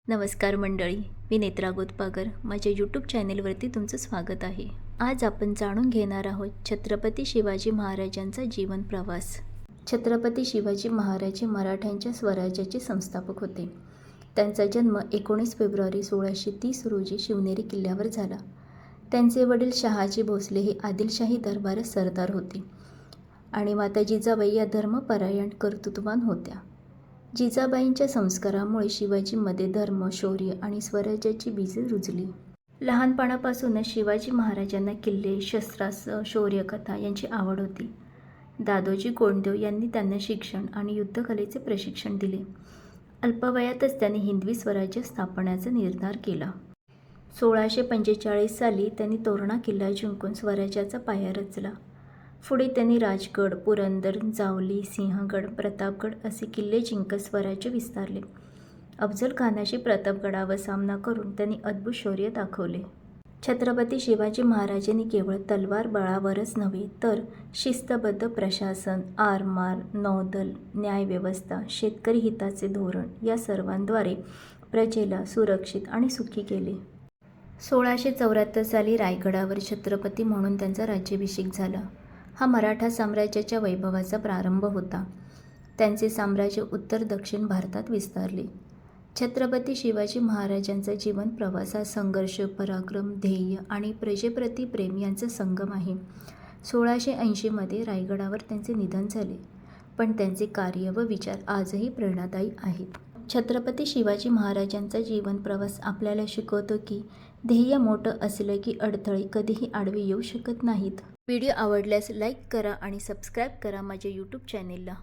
नमस्कार मंडळी, मी नेत्रा गोतपागर. माझ्या यूट्यूब चॅनेलवरती तुमचं स्वागत आहे. आज आपण जाणून घेणार आहोत छत्रपती शिवाजी महाराजांचा जीवन प्रवास. छत्रपती शिवाजी महाराज हे मराठ्यांच्या स्वराज्याचे संस्थापक होते. त्यांचा जन्म 19 फेब्रुवारी 1630 रोजी शिवनेरी किल्ल्यावर झाला. त्यांचे वडील शहाजी भोसले हे आदिलशाही दरबार सरदार होते आणि माता जिजाबाई या धर्मपरायण कर्तृत्ववान होत्या. जिजाबाईंच्या संस्कारामुळे शिवाजींमध्ये धर्म, शौर्य आणि स्वराज्याची बीजे रुजली. लहानपणापासूनच शिवाजी महाराजांना किल्ले, शस्त्रास्त्र, शौर्यकथा यांची आवड होती. दादोजी कोंडदेव यांनी त्यांना शिक्षण आणि युद्धकलेचे प्रशिक्षण दिले. अल्पवयातच त्यांनी हिंदवी स्वराज्य स्थापण्याचा निर्धार केला. 1645 साली त्यांनी तोरणा किल्ला जिंकून स्वराज्याचा पाया रचला. पुढे त्यांनी राजगड, पुरंदर, जावली, सिंहगड, प्रतापगड असे किल्ले जिंकत स्वराज्य विस्तारले. अफजल खानाशी प्रतापगडावर सामना करून त्यांनी अद्भुत शौर्य दाखवले. छत्रपती शिवाजी महाराजांनी केवळ तलवार बळावरच नव्हे तर शिस्तबद्ध प्रशासन, आरमार, नौदल, न्यायव्यवस्था, शेतकरी हिताचे धोरण या सर्वांद्वारे प्रजेला सुरक्षित आणि सुखी केले. 1674 साली रायगडावर छत्रपती म्हणून त्यांचा राज्याभिषेक झाला. हा मराठा साम्राज्याच्या वैभवाचा प्रारंभ होता. त्यांचे साम्राज्य उत्तर दक्षिण भारतात विस्तारले. छत्रपती शिवाजी महाराजांचा जीवन प्रवास हा संघर्ष, पराक्रम, ध्येय आणि प्रजेप्रती प्रेम यांचा संगम आहे. 1680 मध्ये रायगडावर त्यांचे निधन झाले, पण त्यांचे कार्य व विचार आजही प्रेरणादायी आहेत. छत्रपती शिवाजी महाराजांचा जीवन प्रवास आपल्याला शिकवतो की ध्येय मोठं असलं की अडथळे कधीही आडवे येऊ शकत नाहीत. व्हिडिओ आवडल्यास लाईक करा आणि सबस्क्राईब करा माझ्या यूट्यूब चॅनेलला.